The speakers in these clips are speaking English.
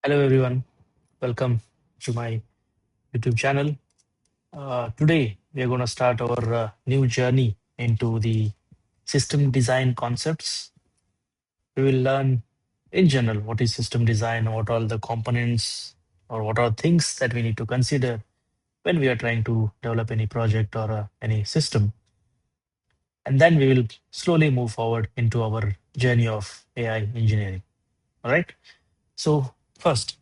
Hello, everyone. Welcome to my YouTube channel. Today, we are going to start our new journey into the system design concepts. We will learn in general what is system design, what are the components, or what are things that we need to consider when we are trying to develop any project or any system. And then we will slowly move forward into our journey of AI engineering. All right. So, first,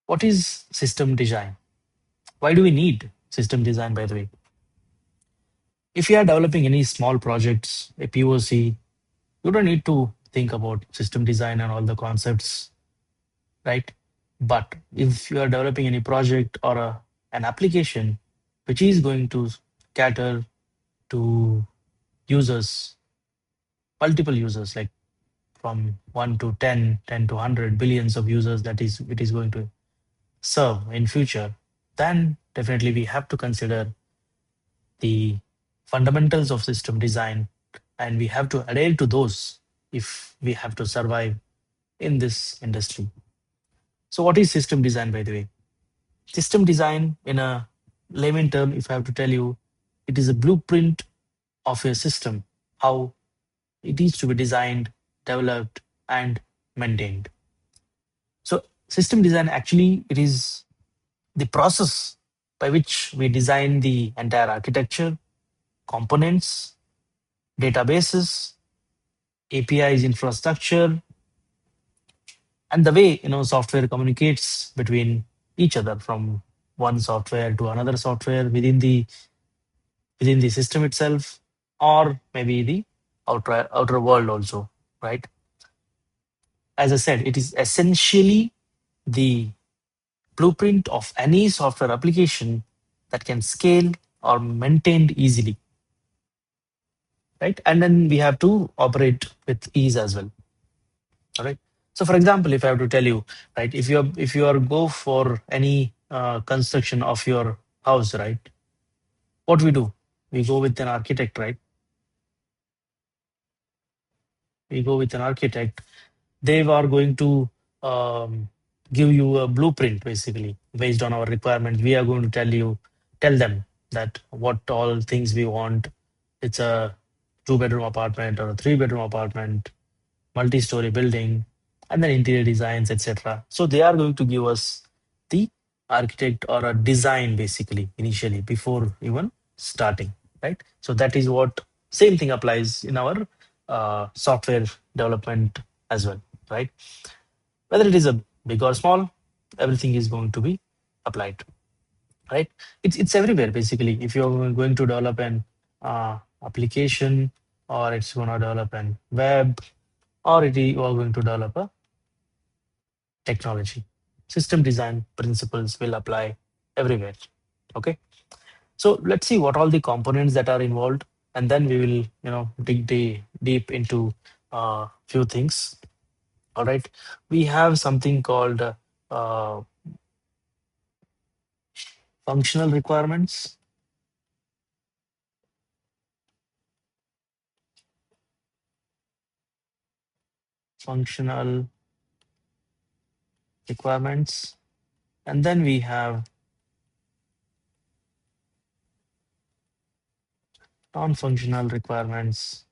what is system design? Why do we need system design, by the way? If you are developing any small projects, a POC, you don't need to think about system design and all the concepts, right? But if you are developing any project or an application which is going to cater to users, multiple users, like from 1 to 10, 10 to 100 billions of users that is it is going to serve in future, then definitely we have to consider the fundamentals of system design, and we have to adhere to those if we have to survive in this industry. So what is system design, by the way? System design, in a layman term, if I have to tell you, it is a blueprint of a system, how it needs to be designed, developed, and maintained. So system design, actually, it is the process by which we design the entire architecture, components, databases, APIs infrastructure, and the way software communicates between each other from one software to another software within the system itself, or maybe the outer world also, right? As I said, it is essentially the blueprint of any software application that can scale or maintained easily, right? And then we have to operate with ease as well. All right. So, for example, if I have to tell you, right, if you are go for any construction of your house, right, what we do, we go with an architect, right? We go with an architect. They are going to um, give you a blueprint, basically based on our requirements. We are going to tell them that what all things we want. It's a two-bedroom apartment or a three-bedroom apartment, multi-story building, and then interior designs, etc. So they are going to give us the architect or a design, basically initially before even starting, right? So that is what same thing applies in our software development as well, right? Whether it is a big or small, everything is going to be applied, right? It's everywhere, basically. If you're going to develop an application, or it's going to develop an web, or you are going to develop a technology, system design principles will apply everywhere. Okay, so let's see what all the components that are involved, and then we will dig deep into few things. All right, we have something called uh, functional requirements. Functional requirements, and then we have non-functional requirements.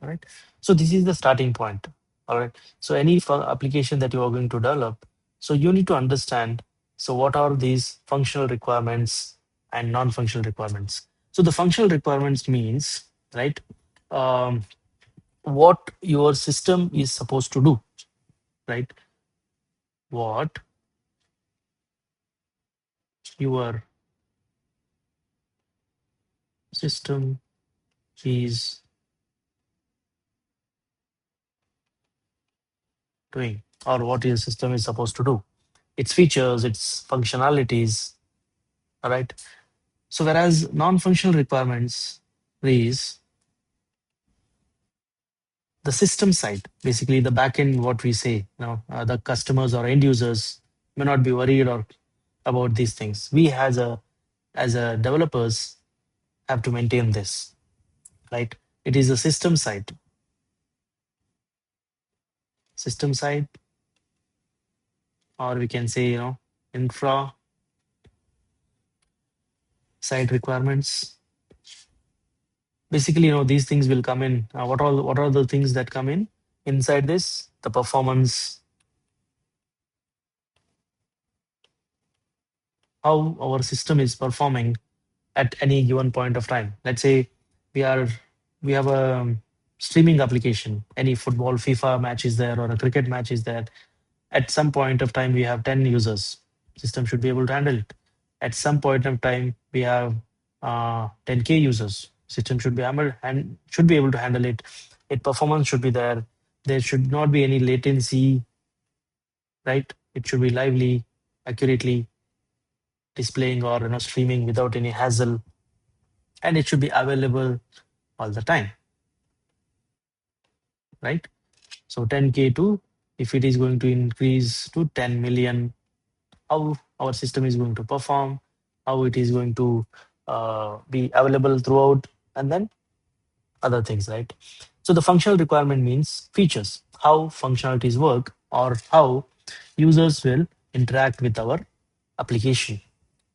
All right, so this is the starting point. All right, so any application that you are going to develop, so you need to understand, so what are these functional requirements and non-functional requirements? So the functional requirements means, right, um, what your system is supposed to do, right? What your system is doing, or what your system is supposed to do, its features, its functionalities. All right, so whereas non-functional requirements is the system side, basically the backend, what we say, the customers or end users may not be worried or about these things. We as a developers have to maintain this, right? It is the system side. system side, or we can say, infra side requirements. Basically, these things will come in. What are the things that come in inside this? The performance, how our system is performing at any given point of time. Let's say we are we have a streaming application. Any football FIFA match is there or a cricket match is there. At some point of time, we have 10 users. System should be able to handle it. At some point of time, we have 10K users. System should be able to handle it. Its performance should be there. There should not be any latency, right? It should be lively, accurately displaying or streaming without any hassle, and it should be available all the time, right? So 10K to, if it is going to increase to 10 million, how our system is going to perform, how it is going to be available throughout, and then other things, right? So the functional requirement means features, how functionalities work or how users will interact with our application.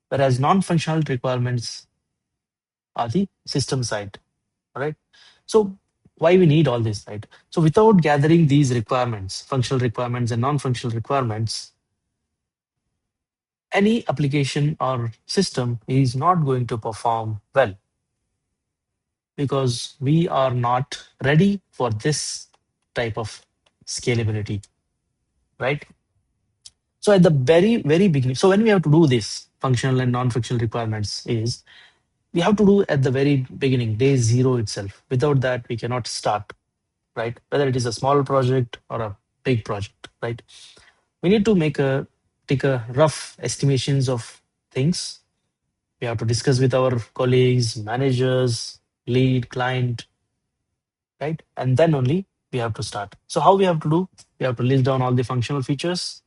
Whereas non-functional requirements are the system side, right? So why we need all this, right? So without gathering these requirements, functional requirements and non-functional requirements, any application or system is not going to perform well because we are not ready for this type of scalability, right? So at the very, very beginning, so when we have to do this functional and non-functional requirements is we have to do at the very beginning, day zero itself. Without that, we cannot start, right? Whether it is a small project or a big project, right? We need to take a rough estimations of things. We have to discuss with our colleagues, managers, lead, client, right? And then only we have to start. So how we have to do? We have to list down all the functional features,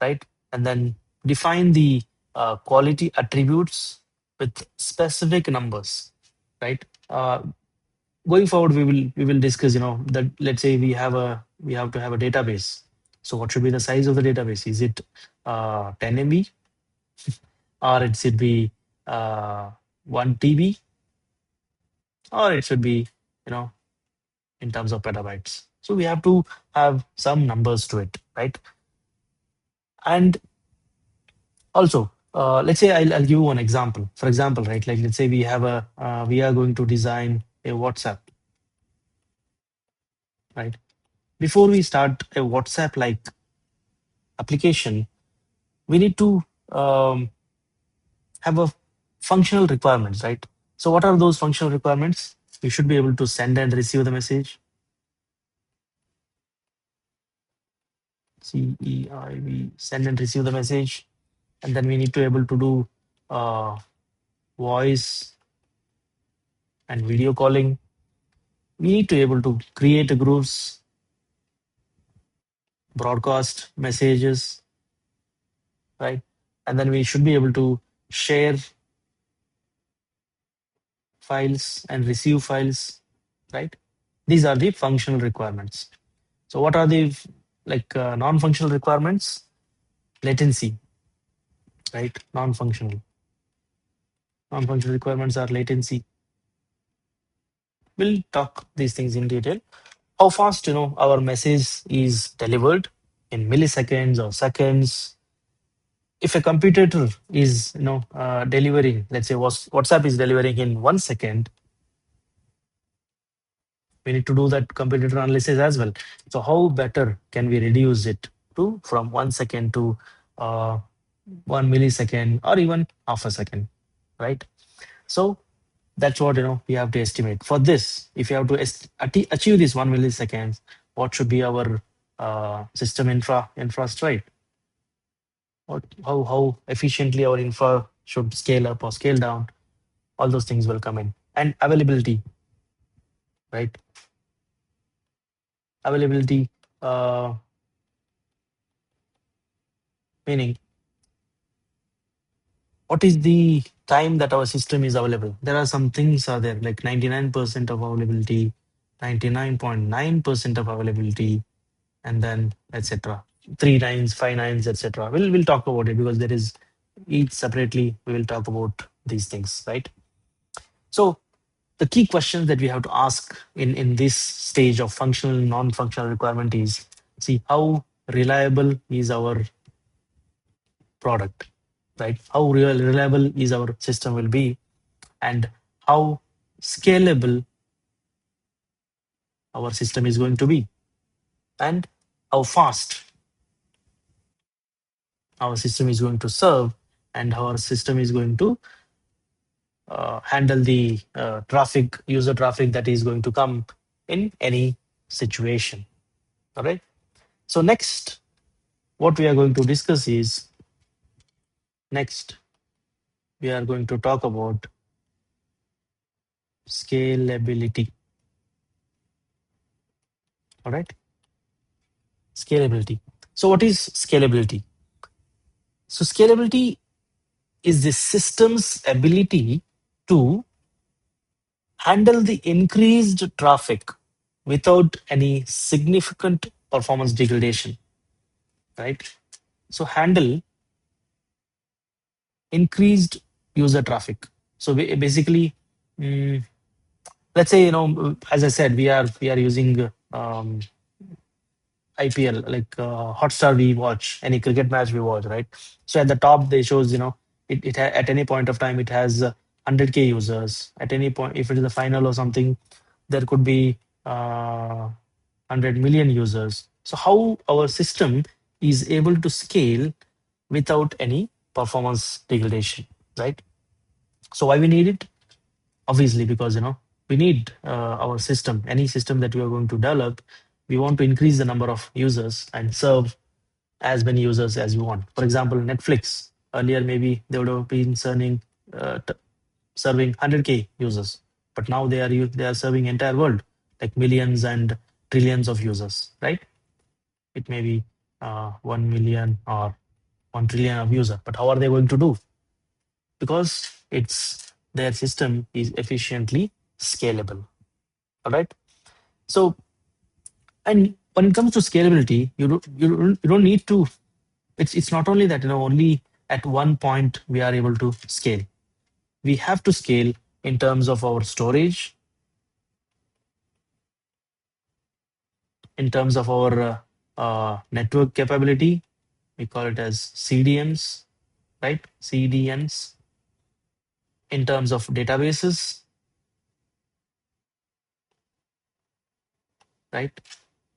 right? And then define the quality attributes with specific numbers, right? Going forward, we will discuss. That let's say we have to have a database. So what should be the size of the database? Is it 10 MB or it should be uh, 1 TB or it should be you know in terms of petabytes. So we have to have some numbers to it, right? And also, let's say I'll give you one example. For example, right, like let's say we are going to design a WhatsApp, right? Before we start a WhatsApp like application, we need to um, have a functional requirements, right? So what are those functional requirements? We should be able to send and receive the message. CEIV, send and receive the message. And then we need to able to do voice and video calling. We need to able to create a groups, broadcast messages, right? And then we should be able to share files and receive files, right? These are the functional requirements. So what are the non-functional requirements? Latency, right? Non-functional. Non-functional requirements are latency. We'll talk these things in detail. How fast our message is delivered in milliseconds or seconds. If a computer is delivering, let's say WhatsApp is delivering in 1 second, we need to do that computer analysis as well. So how better can we reduce it to from 1 second to 1 millisecond or even half a second, right? So that's what we have to estimate. For this, if you have to achieve this 1 millisecond, what should be our system infra right? How efficiently our infra should scale up or scale down? All those things will come in. And availability, right? Availability, meaning what is the time that our system is available? There are some things are there like 99% of availability, 99.9% of availability, and then etc. Three nines, five nines, etc. We'll talk about it because there is each separately. We will talk about these things, right? So the key questions that we have to ask in this stage of functional and non-functional requirement is, see, how reliable is our product, right? How reliable is our system will be, and how scalable our system is going to be, and how fast our system is going to serve, and how our system is going to handle the traffic, user traffic that is going to come in any situation. All right. So next, what we are going to discuss is, next we are going to talk about scalability. All right. Scalability. So what is scalability? So scalability is the system's ability to handle the increased traffic without any significant performance degradation, right? So handle increased user traffic. So basically, mm, let's say, as I said, we are using IPL, like Hotstar. We watch any cricket match we watch, right? So at the top they shows, at any point of time it has 100K users. At any point, if it is a final or something, there could be 100 million users. So how our system is able to scale without any performance degradation, right? So why we need it? Obviously, because we need our system, any system that we are going to develop, we want to increase the number of users and serve as many users as you want. For example, Netflix, earlier maybe they would have been serving 100K users, but now they are serving entire world, like millions and trillions of users, right? It may be 1 million or 1 trillion of user, but how are they going to do? Because it's their system is efficiently scalable. All right. So, and when it comes to scalability, you don't need to. It's not only that, only at one point we are able to scale. We have to scale in terms of our storage, in terms of our network capability. We call it as CDMs, right? CDNs. In terms of databases, right?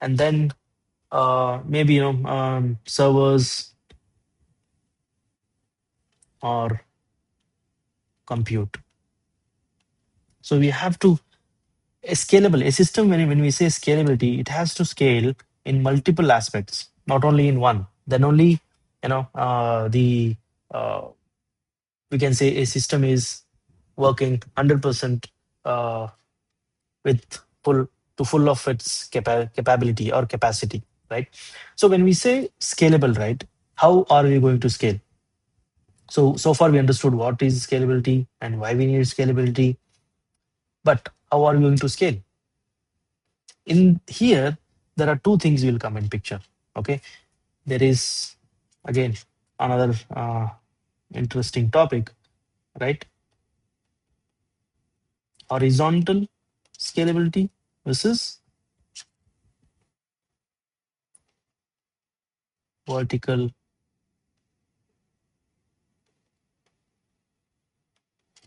And then maybe servers or compute. So we have to scalable a system. When we say scalability, it has to scale in multiple aspects, not only in one. Then only the we can say a system is working 100% uh, with full full of its capability or capacity, right? So when we say scalable, right, how are we going to scale? So far we understood what is scalability and why we need scalability, but how are we going to scale? In here, there are two things will come in picture. Okay, there is again another interesting topic, right? Horizontal scalability versus vertical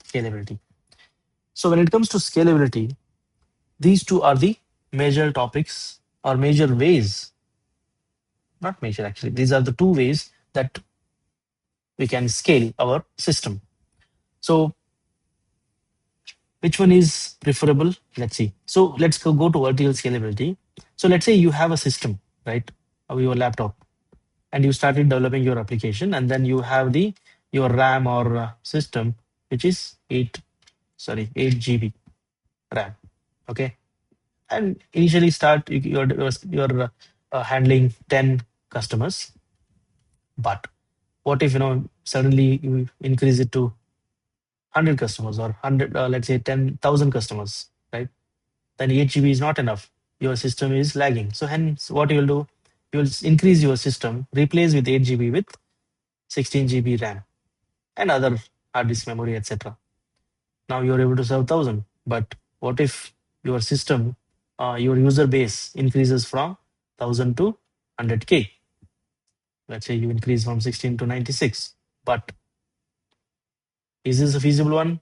scalability. So when it comes to scalability, these two are the major topics or major ways, not major actually. These are the two ways that we can scale our system. So which one is preferable? Let's see. So let's go to vertical scalability. So let's say you have a system, right, of your laptop, and you started developing your application, and then you have the your RAM or system, which is 8 GB RAM. Okay, and initially start you're handling 10 customers, but what if suddenly you increase it to 100 customers or 100, let's say 10,000 customers, right? Then 8 GB is not enough. Your system is lagging. So hence, what you'll do? You'll increase your system, replace with 8 GB with 16 GB RAM and other hard disk memory, etc. Now you're able to serve 1,000. But what if your system, your user base increases from 1,000 to 100K? Let's say you increase from 16 to 96. But is this a feasible one?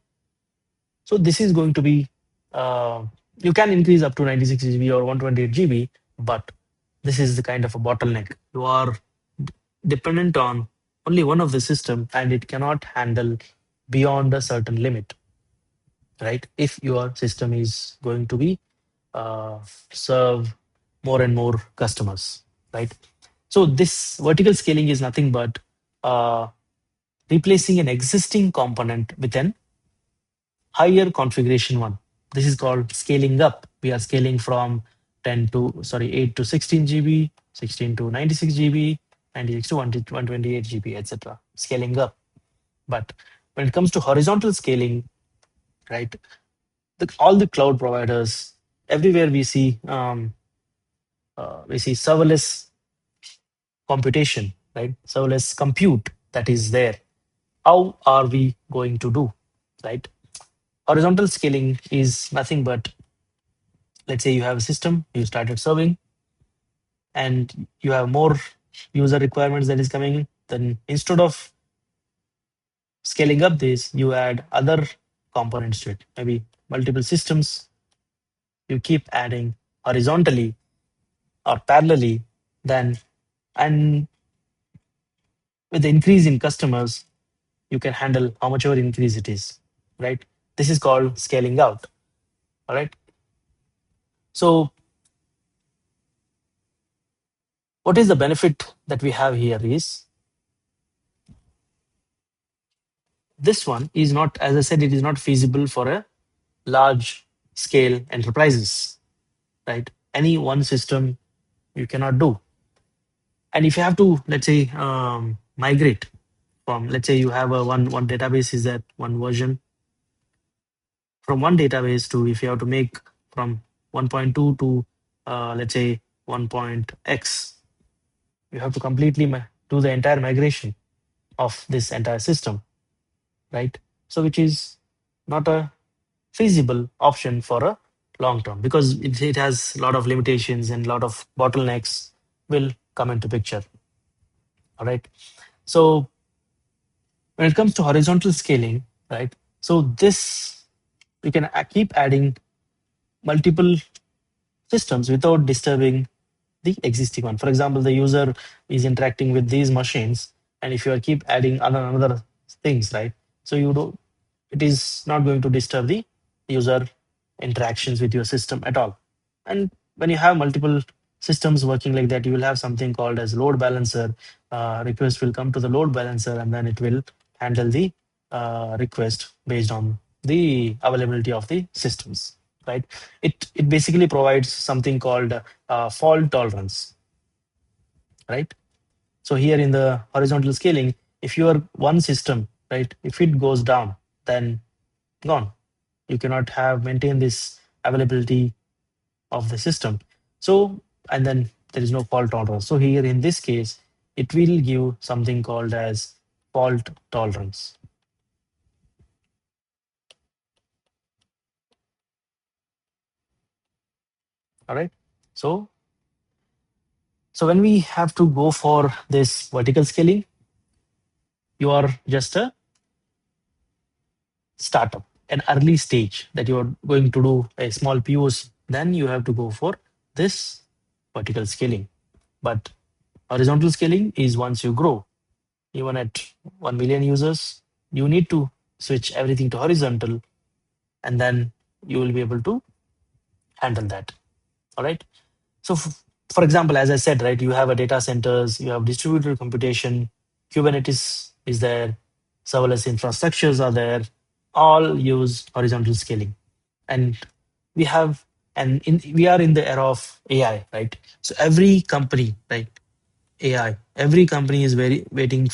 So this is going to be, uh, you can increase up to 96 GB or 128 GB, but this is the kind of a bottleneck. You are dependent on only one of the system and it cannot handle beyond a certain limit, right? If your system is going to be uh, serve more and more customers, right? So this vertical scaling is nothing but uh, replacing an existing component with an higher configuration one. This is called scaling up. We are scaling from 8 to 16 GB, 16 to 96 GB, 96 to 128 GB, etc. Scaling up. But when it comes to horizontal scaling, right, all the cloud providers, everywhere we see serverless computation, right? Serverless compute that is there. How are we going to do, right? Horizontal scaling is nothing but, let's say you have a system, you started serving, and you have more user requirements that is coming in. Then instead of scaling up this, you add other components to it, maybe multiple systems. You keep adding horizontally or parallelly, then and with the increase in customers, you can handle how much ever increase it is, right? This is called scaling out. All right. So what is the benefit that we have here is this one is not, as I said, it is not feasible for a large scale enterprises, right? Any one system you cannot do. And if you have to, let's say, migrate from, let's say you have a one database is that one version, from one database to, if you have to make from 1.2 to let's say 1.x, you have to completely do the entire migration of this entire system, right? So which is not a feasible option for a long term, because it has a lot of limitations and a lot of bottlenecks will come into picture. All right. So when it comes to horizontal scaling, right? So this, you can keep adding multiple systems without disturbing the existing one. For example, the user is interacting with these machines, and if you are keep adding another things, right? So you do, it is not going to disturb the user interactions with your system at all. And when you have multiple systems working like that, you will have something called as load balancer. Request will come to the load balancer, and then it will handle the request based on the availability of the systems, right? It basically provides something called fault tolerance, right? So here in the horizontal scaling, if your one system, right, if it goes down, then gone. You cannot have maintain this availability of the system. So, and then there is no fault tolerance. So here in this case, it will give something called as fault tolerance. All right. So, so when we have to go for this vertical scaling, you are just a startup, an early stage that you're going to do a small POC, then you have to go for this vertical scaling. But horizontal scaling is once you grow, even at 1 million users, you need to switch everything to horizontal, and then you will be able to handle that. All right. So, for example, as I said, right, you have a data centers, you have distributed computation, Kubernetes is there, serverless infrastructures are there, all use horizontal scaling. And we have, we are in the era of AI, right? So every company, right, AI, every company is very waiting,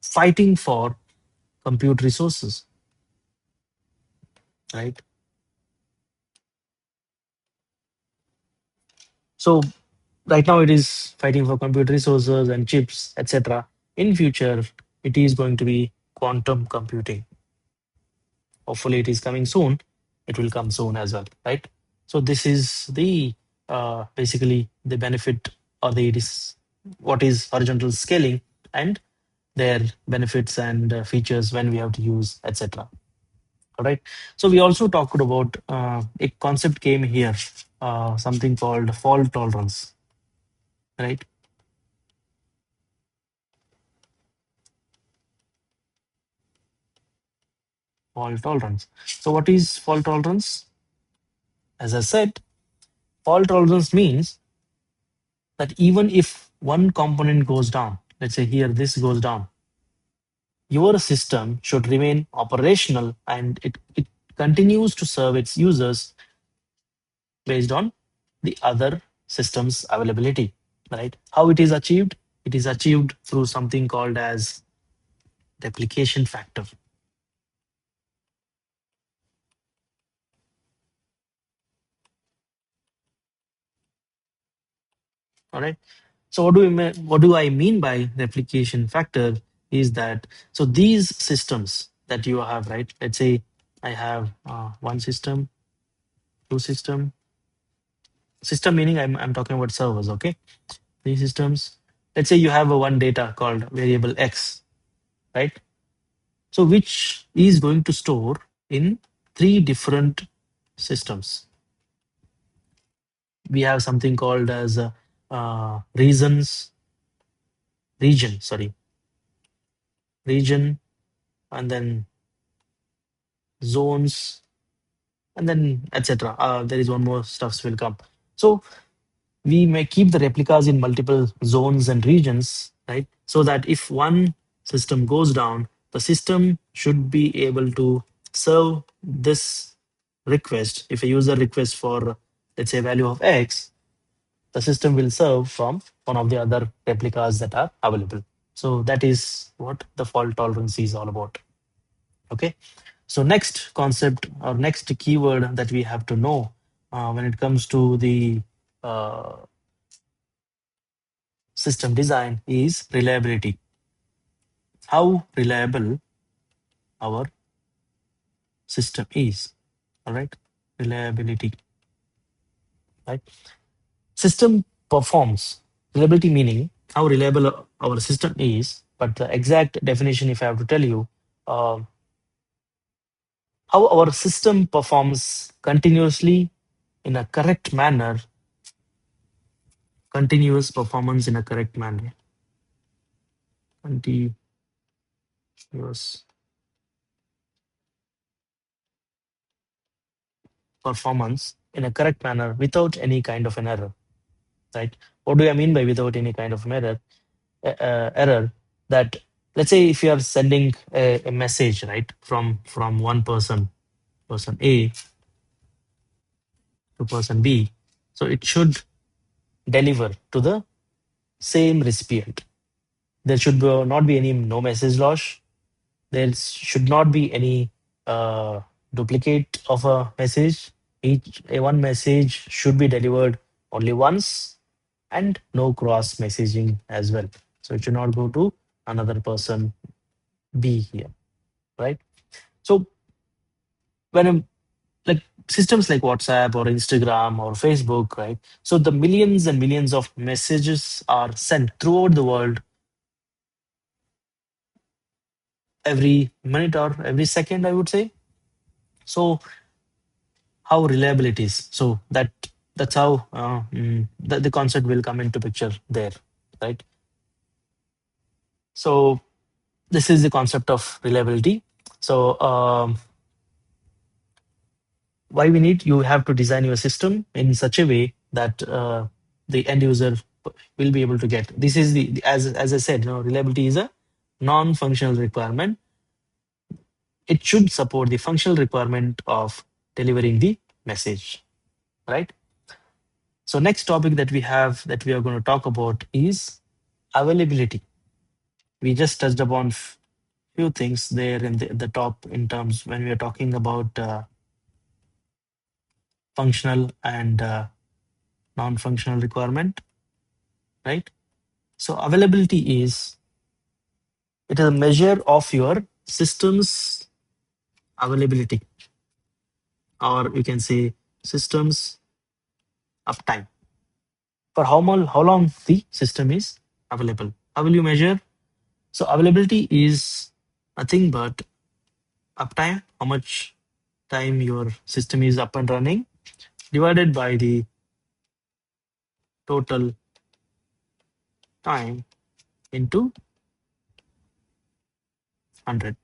fighting for compute resources, right? So Right now it is fighting for compute resources and chips, etc. In future, it is going to be quantum computing. Hopefully, it is coming soon. It will come soon as well, right? So this is the basically the benefit or the what is horizontal scaling and their benefits and features when we have to use, etc. All right. So we also talked about a concept came here, something called fault tolerance, right? Fault tolerance. So what is fault tolerance? As I said, fault tolerance means that even if one component goes down, let's say here this goes down, your system should remain operational and it continues to serve its users based on the other system's availability, right? How it is achieved? It is achieved through something called as replication factor. All right. So what do I mean by replication factor is that so these systems that you have, right? Let's say I have one system, two system meaning I'm talking about servers, okay? These systems. Let's say you have a one data called variable X, right? So which is going to store in three different systems. We have something called as reasons, region, and then zones, and then etc. There is one more stuffs will come. So we may keep the replicas in multiple zones and regions, right? So that if one system goes down, the system should be able to serve this request. If a user requests for, let's say, value of X, the system will serve from one of the other replicas that are available. So that is what the fault tolerance is all about. Okay. So next concept or next keyword that we have to know when it comes to the uh, system design is reliability. How reliable our system is. All right. Reliability. Right. System performs. Reliability meaning how reliable our system is. But the exact definition, if I have to tell you, uh, how our system performs continuously in a correct manner, continuous performance in a correct manner, continuous performance in a correct manner without any kind of an error, right? What do I mean by without any kind of an error? Error that let's say if you are sending a message right from one person A to person B, so it should deliver to the same recipient. There should not be any no message loss. There should not be any uh, duplicate of a message. Each one message should be delivered only once and no cross messaging as well. So it should not go to another person B here, right? So when like systems like WhatsApp or Instagram or Facebook, right? So the millions and millions of messages are sent throughout the world every minute or every second, I would say. So how reliable it is. So that's how the concept will come into picture there, right? So this is the concept of reliability. So why we need you have to design your system in such a way that the end user will be able to get. This is as I said, reliability is a non-functional requirement. It should support the functional requirement of delivering the message, right? So next topic that we have that we are going to talk about is availability. We just touched upon few things there in the top in terms when we are talking about functional and non-functional requirement. right? So availability is, it is a measure of your system's availability, or you can say system's uptime, for how long the system is available. How will you measure? So availability is nothing but uptime, how much time your system is up and running, divided by the total time into 100,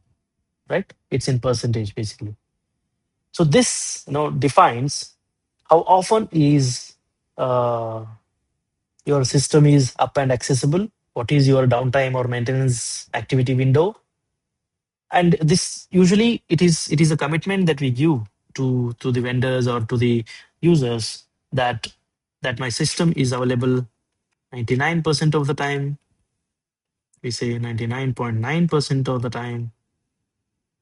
right? It's in percentage basically. So this, defines how often is uh, your system is up and accessible, what is your downtime or maintenance activity window. And this usually, it is a commitment that we give to the vendors or to the users, that my system is available 99% of the time. We say 99.9% of the time,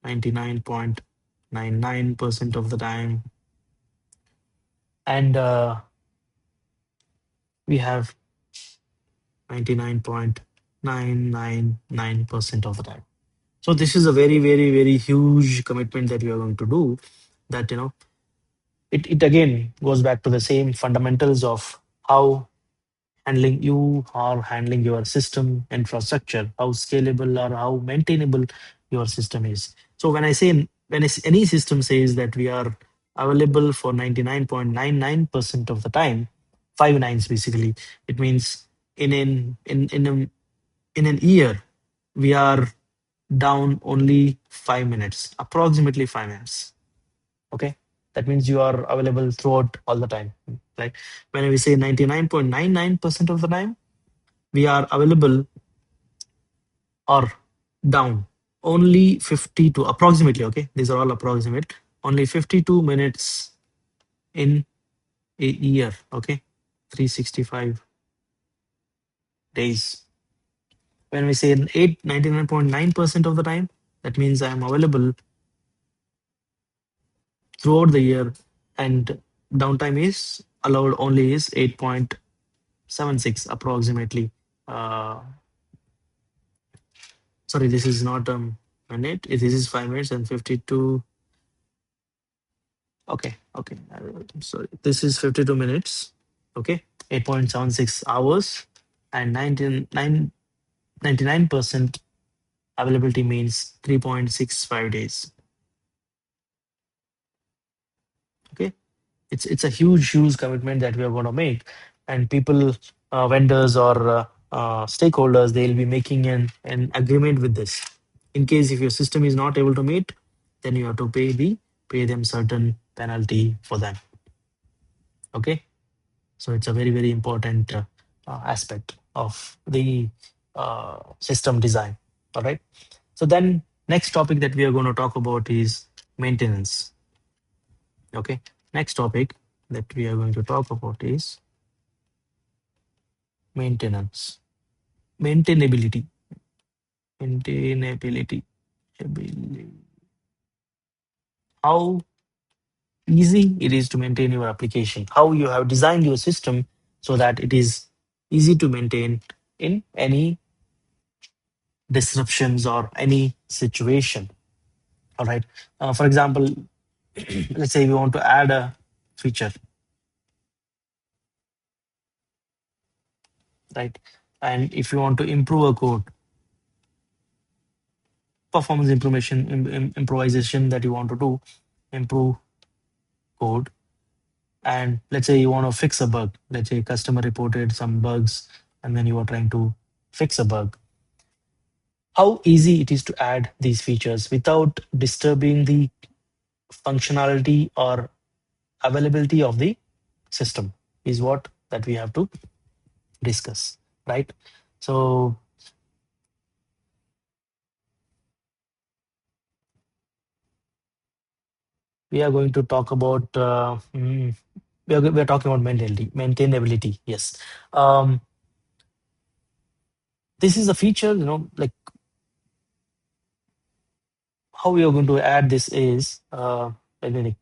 99.99% of the time, and we have 99.999% of the time. So this is a very, very, very huge commitment that we are going to do. That, it again goes back to the same fundamentals of how handling you are handling your system infrastructure, how scalable or how maintainable your system is. So any system says that we are available for 99.99% of the time, five nines basically, it means in an year we are down only 5 minutes, approximately 5 minutes. Okay, that means you are available throughout all the time, right? When we say 99.99% of the time, we are available or down only 52 approximately. Okay, these are all approximate, only 52 minutes in a year. Okay, 365 days. When we say 99.9% of the time, that means I am available throughout the year, and downtime is allowed only is 8.76 approximately. uh, Sorry, this is not minute, this is 5 minutes and 52. Okay, okay, sorry, this is 52 minutes. Okay, 8.76 hours, and 99% availability means 3.65 days. Okay, it's a huge commitment that we are going to make, and people, vendors or stakeholders, they'll be making an agreement with this. In case if your system is not able to meet, then you have to pay them certain penalty for them. Okay, so it's a very, very important aspect of the system design. All right, so then next topic that we are going to talk about is maintenance. Okay, next topic that we are going to talk about is maintenance. Maintainability. Maintainability. How easy it is to maintain your application, how you have designed your system so that it is easy to maintain in any disruptions or any situation. All right. For example, let's say we want to add a feature, right? And if you want to improve a code, performance information, improvisation that you want to do, improve code, and let's say you want to fix a bug. Let's say customer reported some bugs, and then you are trying to fix a bug. How easy it is to add these features without disturbing the functionality or availability of the system is what that we have to discuss, right? So we are going to talk about we are talking about maintainability. Yes. um, this is a feature, like how we are going to add this is, let me think.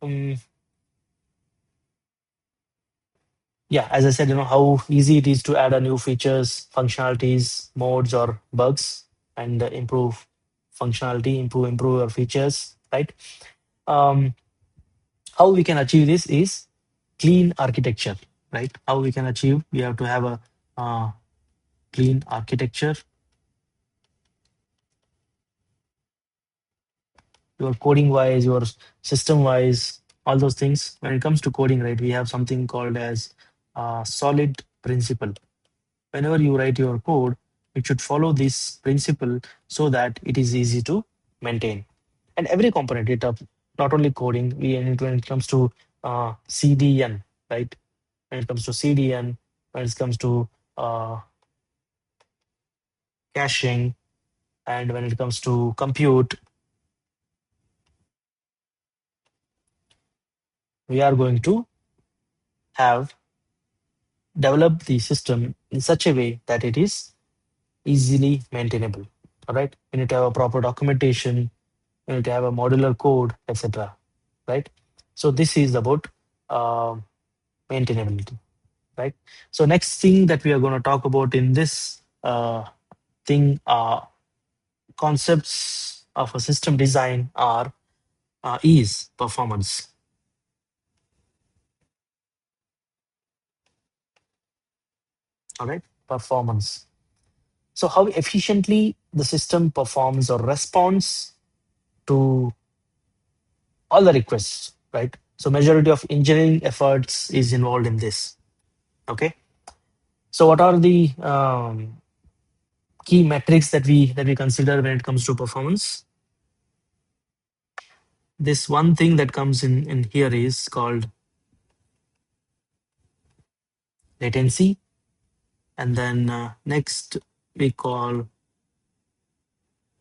Um, yeah, as I said, how easy it is to add a new features, functionalities, modes, or bugs, and improve functionality, improve your features, right? Um, how we can achieve this is clean architecture, right? How we can achieve, we have to have a clean architecture. Your coding wise, your system wise, all those things. When it comes to coding, right, we have something called as solid principle. Whenever you write your code, it should follow this principle so that it is easy to maintain. And every component, not only coding, when it comes to CDN, right? When it comes to CDN, when it comes to uh, caching, and when it comes to compute, we are going to have developed the system in such a way that it is easily maintainable. All right. We need to have a proper documentation, we need to have a modular code, etc. Right. So this is about uh, maintainability. Right. So next thing that we are going to talk about in this thing concepts of a system design are is performance. All right. Performance. So how efficiently the system performs or responds to all the requests, right? So majority of engineering efforts is involved in this. Okay. So what are the key metrics that we consider when it comes to performance? This one thing that comes in here is called latency, and then next we call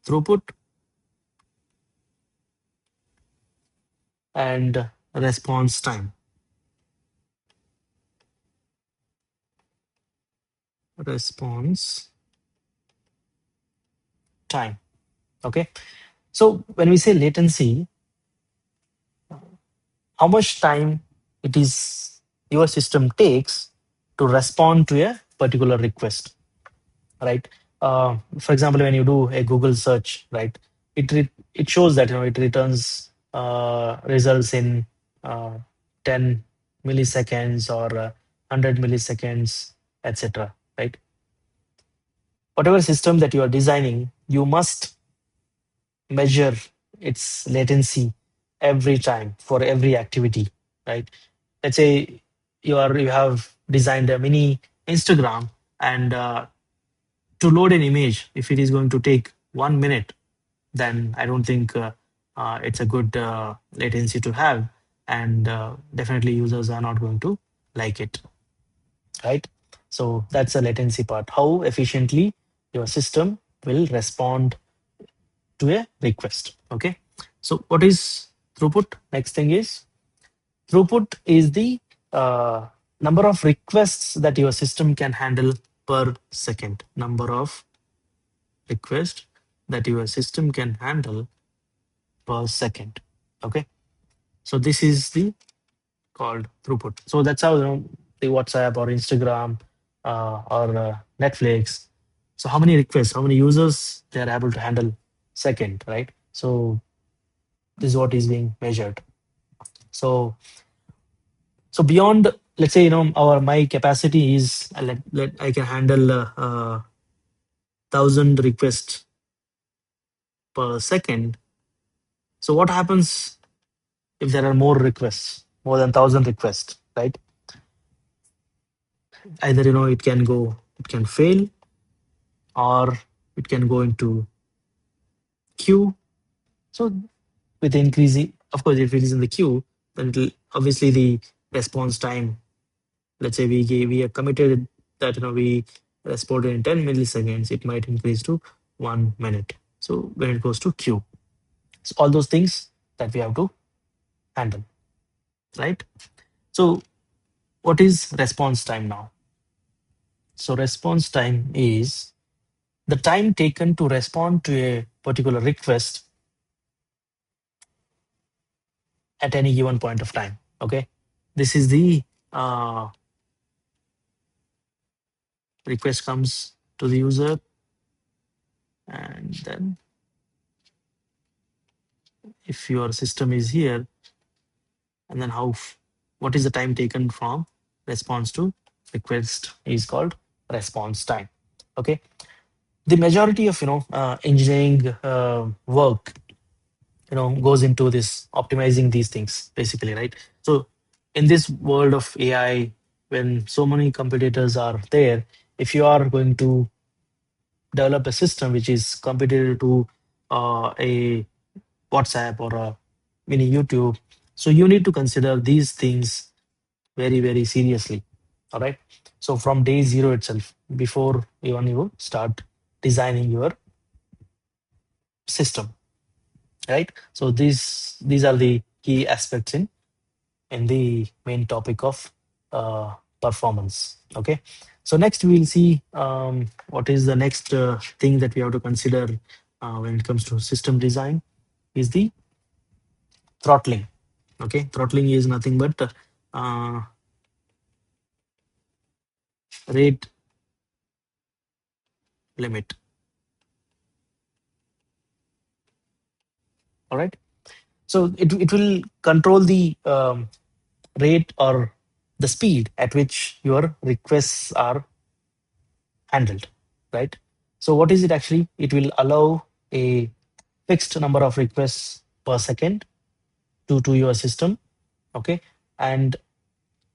throughput and response time. Response time. Okay. So when we say latency, how much time it is your system takes to respond to a particular request, right? For example, when you do a Google search, right, it shows that it returns results in uh, 10 milliseconds or 100 milliseconds, etc. Right? Whatever system that you are designing, you must measure its latency every time for every activity, right? Let's say you have designed a mini Instagram, and to load an image, if it is going to take 1 minute, then I don't think it's a good latency to have, and definitely users are not going to like it, right? So that's the latency part. How efficiently your system will respond to a request. Okay. So what is throughput? Next thing is throughput is the uh, number of requests that your system can handle per second. Number of requests that your system can handle per second. Okay. So this is the called throughput. So that's how the WhatsApp or Instagram or Netflix. So how many requests, how many users they are able to handle second, right? So this is what is being measured. So beyond, let's say our my capacity is I can handle 1,000 requests per second. So what happens if there are more requests, more than 1,000 requests, right? Either it can fail, or it can go into queue. So with increasing, of course, if it is in the queue, then it'll obviously the response time. Let's say we are committed that we responded in 10 milliseconds, it might increase to 1 minute. So when it goes to queue, so all those things that we have to handle, right? So what is response time now? So response time is the time taken to respond to a particular request at any given point of time. Okay, this is the uh, request comes to the user, and then if your system is here, and then what is the time taken from response to request is called response time. Okay, the majority of engineering work goes into this optimizing these things basically, right? So in this world of AI, when so many competitors are there, if you are going to develop a system which is competitive to a WhatsApp or a mini YouTube, so you need to consider these things very, very seriously. All right. So from day zero itself, before even you start designing your system, right? So these are the key aspects in the main topic of performance. Okay. So next we'll see what is the next thing that we have to consider when it comes to system design is the throttling. Okay, throttling is nothing but uh, rate limit. All right. So it will control the rate or the speed at which your requests are handled, right? So what is it actually? It will allow a fixed number of requests per second to your system. Okay, and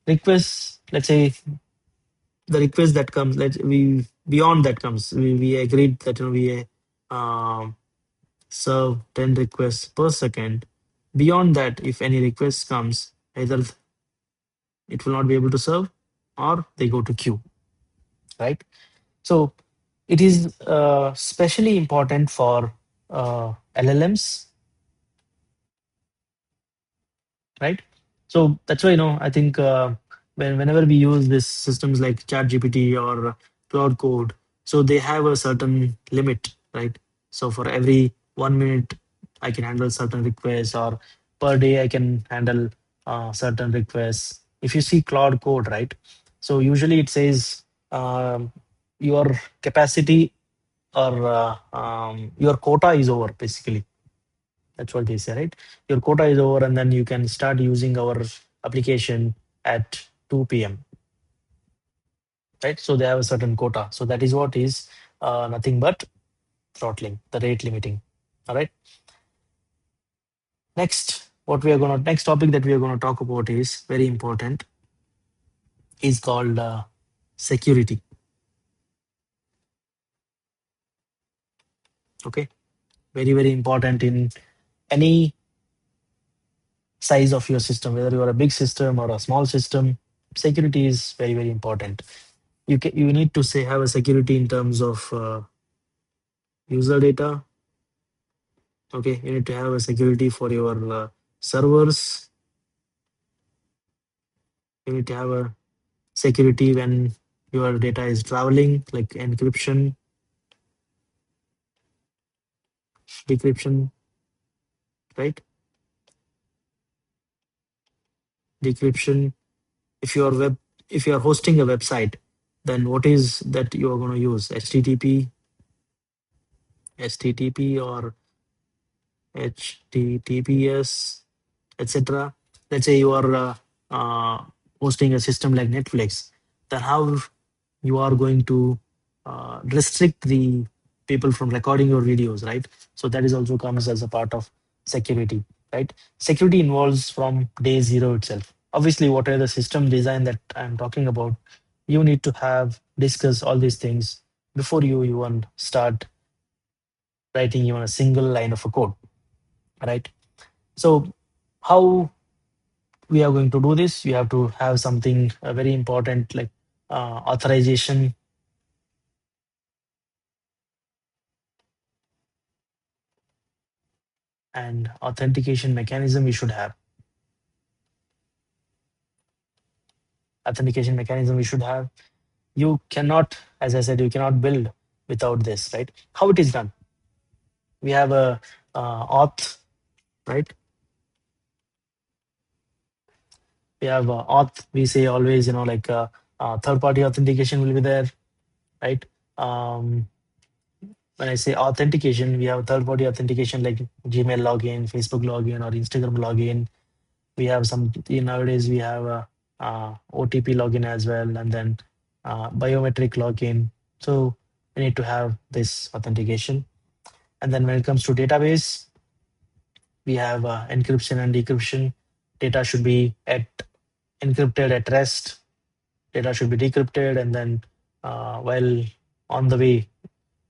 requests, let's say the request that comes, let's we beyond that comes, we agreed that we serve 10 requests per second. Beyond that, if any request comes, either it will not be able to serve or they go to queue, right? So it is especially important for LLMs, right? So that's why I think whenever we use these systems like ChatGPT or Cloud Code, so they have a certain limit, right? So for every 1 minute, I can handle certain requests, or per day I can handle certain requests. If you see Cloud Code, right? So usually it says your capacity or your quota is over, basically. That's what they say, right? Your quota is over, and then you can start using our application at 2 p.m., right? So they have a certain quota. So that is what is nothing but throttling, the rate limiting. All right. Next topic that we are gonna talk about is very important. Is called security. Okay, very, very important in any size of your system, whether you are a big system or a small system. Security is very, very important. You need to say have a security in terms of user data. Okay, you need to have a security for your servers. You need to have a security when your data is traveling, like encryption, decryption, right? Decryption. If you are if you are hosting a website, then what is that you are going to use? HTTP or HTTPS, etc. Let's say you are hosting a system like Netflix, then how you are going to restrict the people from recording your videos, right? So that is also comes as a part of security, right? Security involves from day zero itself. Obviously, whatever the system design that I'm talking about, you need to have discuss all these things before you even start writing even a single line of a code, right? So how we are going to do this? You have to have something very important like authorization and authentication mechanism. We should have authentication mechanism. We should have. You cannot, as I said, you cannot build without this, right? How it is done? We have a auth, right? We have auth. We say always, like third-party authentication will be there. right? Um, when I say authentication, we have third-party authentication like Gmail login, Facebook login, or Instagram login. We have nowadays we have a, OTP login as well, and then biometric login. So we need to have this authentication. And then when it comes to database, we have encryption and decryption. Data should be encrypted at rest. Data should be decrypted, and then while on the way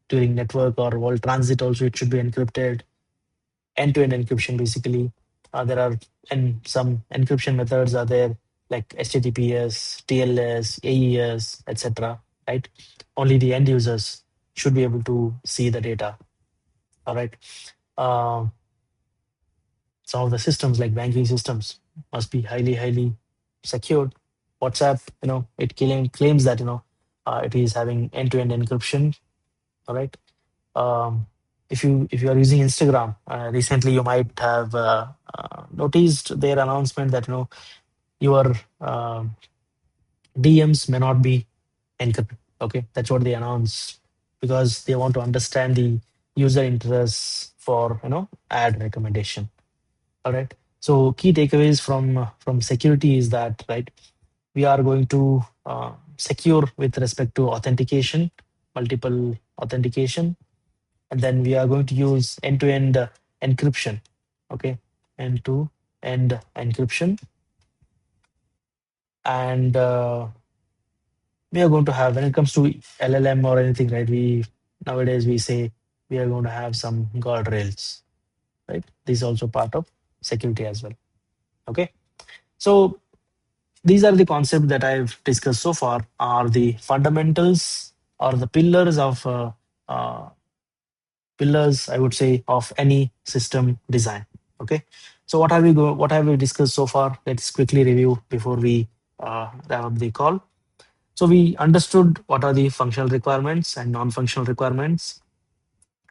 during network or while transit also it should be encrypted. End-to-end encryption basically. There are and some encryption methods are there like HTTPS, TLS, AES, etc. Right? Only the end users should be able to see the data. All right. Uh, some of the systems like banking systems must be highly secured. WhatsApp, it claims that it is having end-to-end encryption. All right. um, if you are using Instagram, recently you might have noticed their announcement that your DMs may not be encrypted. Okay, that's what they announced because they want to understand the user interests for ad recommendation. All right. So key takeaways from security is that, right, we are going to secure with respect to authentication, multiple authentication, and then we are going to use end-to-end encryption. Okay, end-to-end encryption, and we are going to have when it comes to LLM or anything, right? We nowadays we say we are going to have some guardrails, right? This is also part of security as well. Okay, so these are the concepts that I've discussed so far are the fundamentals or the uh, pillars, I would say, of any system design. Okay. So what have we discussed so far? Let's quickly review before we wrap up the call. So we understood what are the functional requirements and non-functional requirements,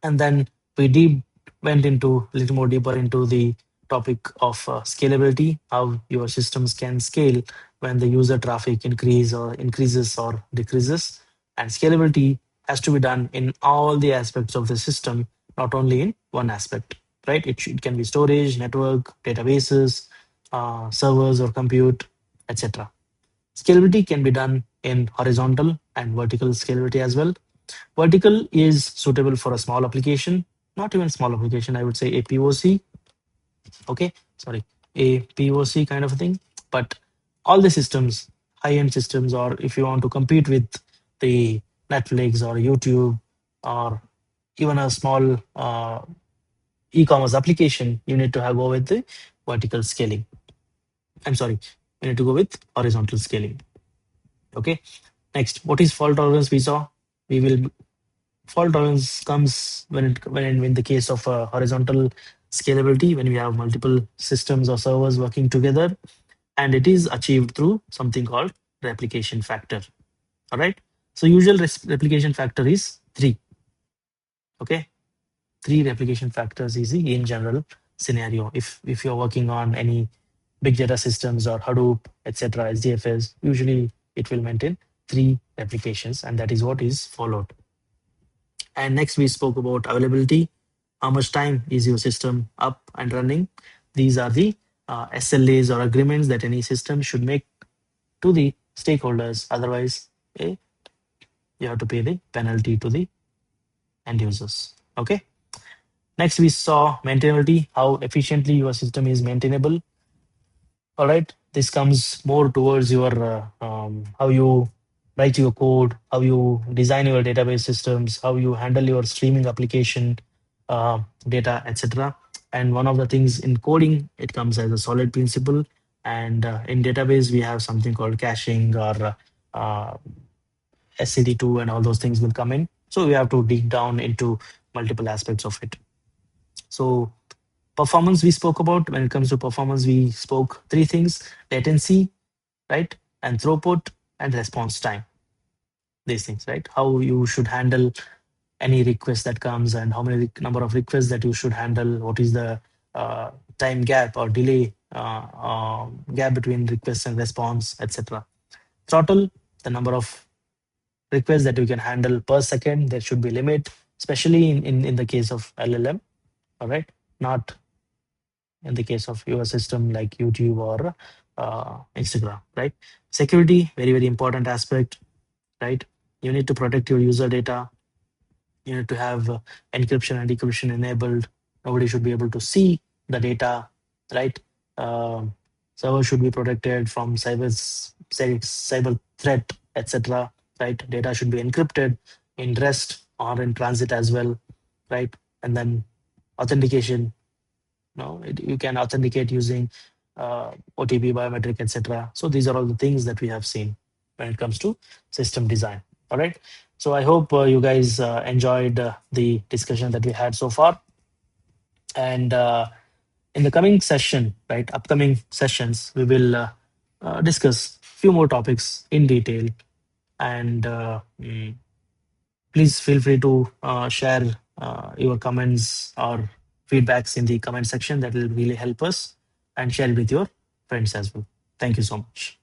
and then we deep went into a little more deeper into the topic of scalability, how your systems can scale when the user traffic increases or decreases. And scalability has to be done in all the aspects of the system, not only in one aspect, right? It can be storage, network, databases, servers or compute, etc. Scalability can be done in horizontal and vertical scalability as well. Vertical is suitable for a small application, not even small application, I would say a POC. Okay, sorry, a POC kind of a thing. But all the systems, high-end systems, or if you want to compete with the Netflix or YouTube or even a small e-commerce application, you need to have go with the vertical scaling. I'm sorry, you need to go with horizontal scaling. Okay. Next, what is fault tolerance? We saw we will fault tolerance comes when in the case of horizontal scalability when we have multiple systems or servers working together, and it is achieved through something called replication factor. All right. So usual replication factor is 3. Okay, 3 replication factors is the in general scenario. If you're working on any big data systems or Hadoop, etc., SDFS, usually it will maintain 3 replications, and that is what is followed. And next, we spoke about availability. How much time is your system up and running? These are the SLAs or agreements that any system should make to the stakeholders. Otherwise, you have to pay the penalty to the end users. Okay. Next, we saw maintainability, how efficiently your system is maintainable. All right. This comes more towards your how you write your code, how you design your database systems, how you handle your streaming application data, etc. And one of the things in coding, it comes as a solid principle. And in database, we have something called caching or SCD2, and all those things will come in. So we have to dig down into multiple aspects of it. So performance we spoke about. When it comes to performance, we spoke 3 things: latency, right, and throughput and response time. These things, right? How you should handle any request that comes and how many number of requests that you should handle. What is the uh, time gap or delay gap between request and response, etc. Throttle, the number of requests that you can handle per second. There should be limit, especially in the case of LLM. All right, not in the case of your system like YouTube or Instagram. Right, security, very very important aspect. Right, you need to protect your user data. You need to have encryption and decryption enabled. Nobody should be able to see the data, right? Um, Server should be protected from cyber threat, etc. Right? Data should be encrypted in rest or in transit as well, right? And then authentication. No, you can authenticate using OTP, biometric, etc. So these are all the things that we have seen when it comes to system design. All right. So I hope you guys enjoyed the discussion that we had so far. And in the coming session, right, upcoming sessions, we will discuss few more topics in detail. And please feel free to share your comments or feedbacks in the comment section. That will really help us, and share it with your friends as well. Thank you so much.